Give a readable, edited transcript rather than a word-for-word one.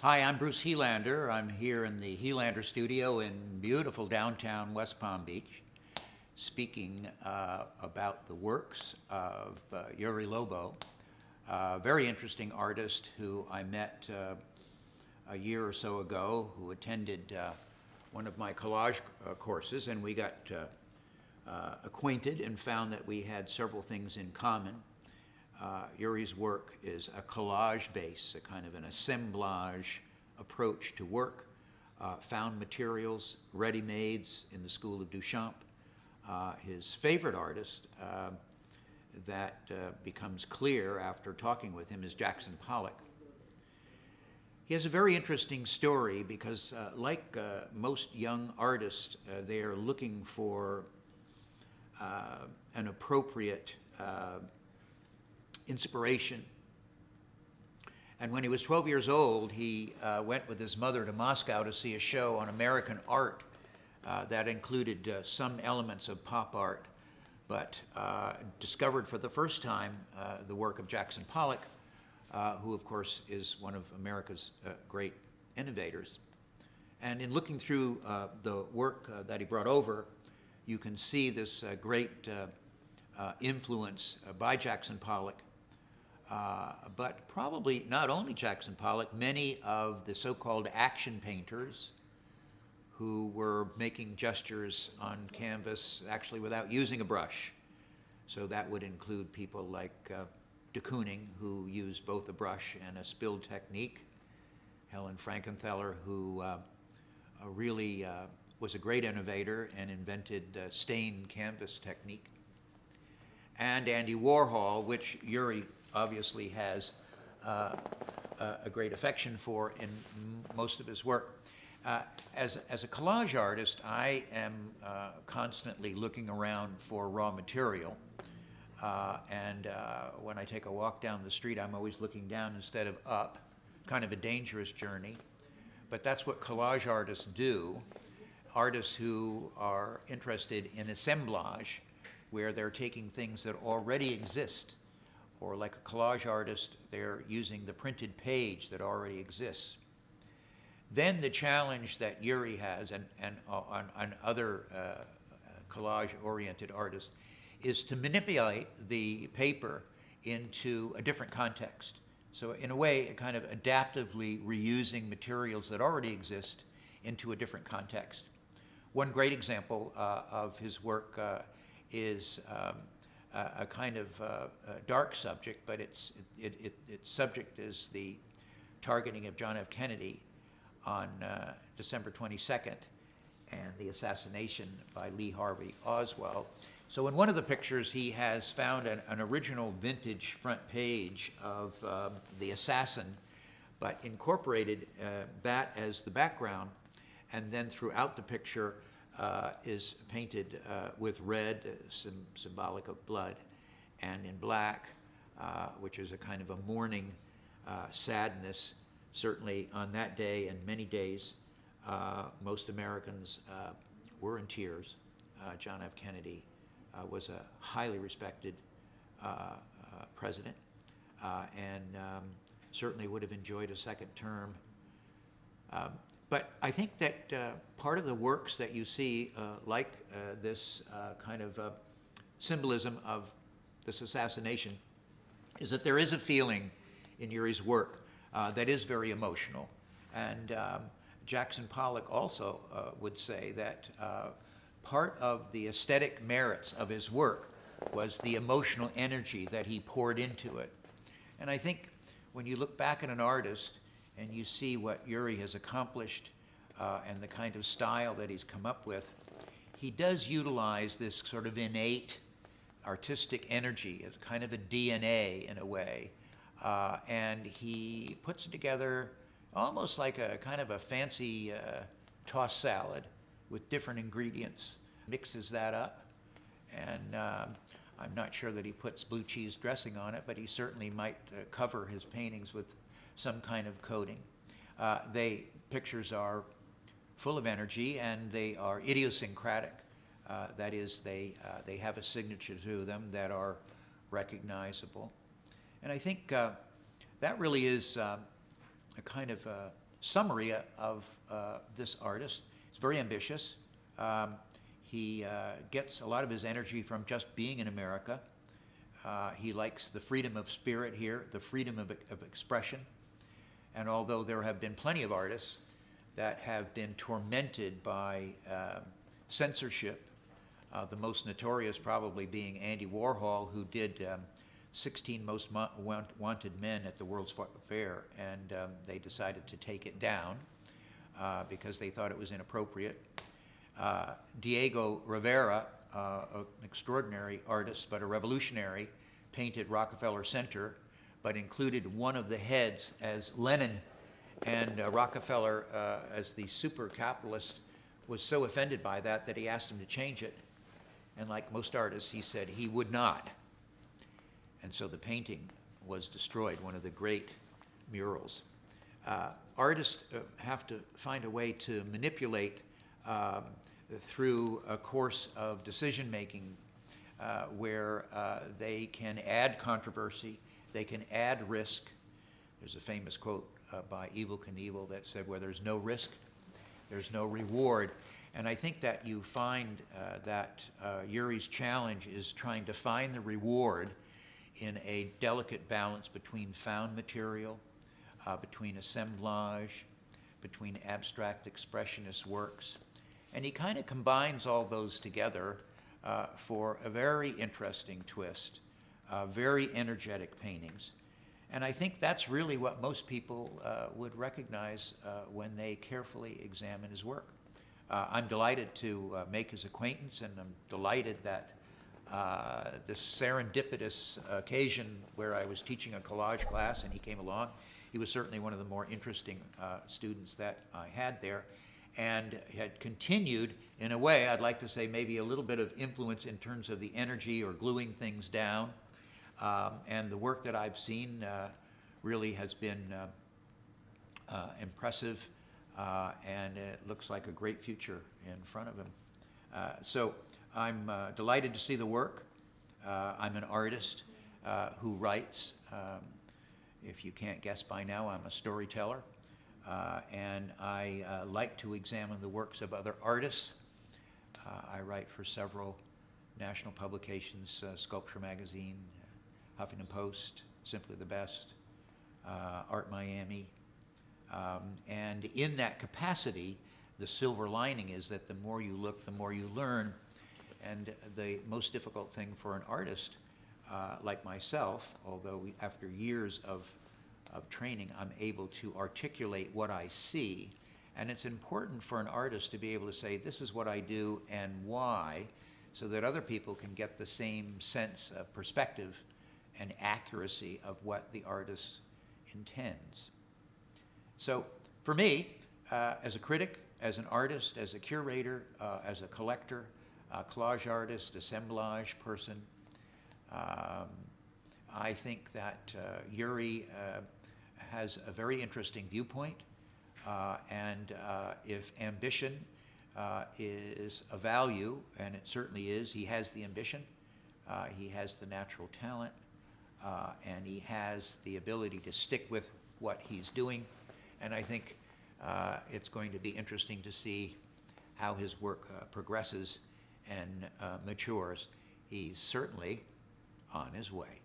Hi, I'm Bruce Helander. I'm here in the Helander studio in beautiful downtown West Palm Beach, speaking about the works of Yury Lobo, a very interesting artist who I met a year or so ago, who attended one of my collage courses, and we got acquainted and found that we had several things in common. Yuri's work is a collage base, a kind of an assemblage approach to work, found materials, ready-mades in the school of Duchamp. His favorite artist that becomes clear after talking with him is Jackson Pollock. He has a very interesting story because like most young artists, they are looking for an appropriate inspiration. And when he was 12 years old, he went with his mother to Moscow to see a show on American art that included some elements of pop art, but discovered for the first time the work of Jackson Pollock, who of course is one of America's great innovators. And in looking through the work that he brought over, you can see this great influence by Jackson Pollock. But probably not only Jackson Pollock, many of the so-called action painters who were making gestures on canvas actually without using a brush. So that would include people like de Kooning, who used both a brush and a spilled technique. Helen Frankenthaler, who really was a great innovator and invented stained canvas technique. And Andy Warhol, which Yuri obviously has a great affection for in most of his work. As a collage artist, I am constantly looking around for raw material. And when I take a walk down the street, I'm always looking down instead of up, kind of a dangerous journey. But that's what collage artists do, artists who are interested in assemblage, where they're taking things that already exist, or like a collage artist, they're using the printed page that already exists. Then the challenge that Yuri has, and other collage-oriented artists, is to manipulate the paper into a different context. So in a way, kind of adaptively reusing materials that already exist into a different context. One great example of his work is a kind of dark subject, but its subject is the targeting of John F. Kennedy on December 22nd and the assassination by Lee Harvey Oswald. So in one of the pictures, he has found an original vintage front page of the assassin, but incorporated that as the background, and then throughout the picture is painted with red, symbolic of blood, and in black, which is a kind of a mourning sadness. Certainly on that day and many days, most Americans were in tears. John F. Kennedy was a highly respected president and certainly would have enjoyed a second term. But I think that part of the works that you see, like this kind of symbolism of this assassination, is that there is a feeling in Yuri's work that is very emotional. And Jackson Pollock also would say that part of the aesthetic merits of his work was the emotional energy that he poured into it. And I think when you look back at an artist and you see what Yuri has accomplished and the kind of style that he's come up with, he does utilize this sort of innate artistic energy as kind of a DNA in a way. And he puts it together almost like a kind of a fancy tossed salad with different ingredients, mixes that up. And I'm not sure that he puts blue cheese dressing on it, but he certainly might cover his paintings with some kind of coating. Pictures are full of energy and they are idiosyncratic. That is, they have a signature to them that are recognizable. And I think that really is a kind of summary of this artist. He's very ambitious. He gets a lot of his energy from just being in America. He likes the freedom of spirit here, the freedom of expression. And although there have been plenty of artists that have been tormented by censorship, the most notorious probably being Andy Warhol, who did 16 Most Wanted Men at the World's Fair, and they decided to take it down because they thought it was inappropriate. Diego Rivera, an extraordinary artist but a revolutionary, painted Rockefeller Center, but included one of the heads as Lenin, and Rockefeller, as the super capitalist, was so offended by that that he asked him to change it. And like most artists, he said he would not. And so the painting was destroyed, one of the great murals. Artists have to find a way to manipulate through a course of decision-making where they can add controversy, they can add risk. There's a famous quote by Evel Knievel that said, where there's no risk, there's no reward. And I think that you find that Yuri's challenge is trying to find the reward in a delicate balance between found material, between assemblage, between abstract expressionist works. And he kind of combines all those together for a very interesting twist, very energetic paintings. And I think that's really what most people would recognize when they carefully examine his work. I'm delighted to make his acquaintance, and I'm delighted that this serendipitous occasion where I was teaching a collage class and he came along. He was certainly one of the more interesting students that I had there, and had continued, in a way, I'd like to say maybe a little bit of influence in terms of the energy or gluing things down. And the work that I've seen really has been impressive, and it looks like a great future in front of him. So I'm delighted to see the work. I'm an artist who writes. If you can't guess by now, I'm a storyteller. And I like to examine the works of other artists. I write for several national publications, Sculpture Magazine, Huffington Post, Simply the Best, Art Miami. And in that capacity, the silver lining is that the more you look, the more you learn. And the most difficult thing for an artist like myself, although after years of training, I'm able to articulate what I see. And it's important for an artist to be able to say, this is what I do and why, so that other people can get the same sense of perspective and accuracy of what the artist intends. So for me, as a critic, as an artist, as a curator, as a collector, a collage artist, assemblage person, I think that Yuri has a very interesting viewpoint, and if ambition is a value, and it certainly is, he has the ambition, he has the natural talent, and he has the ability to stick with what he's doing. And I think it's going to be interesting to see how his work progresses and matures. He's certainly on his way.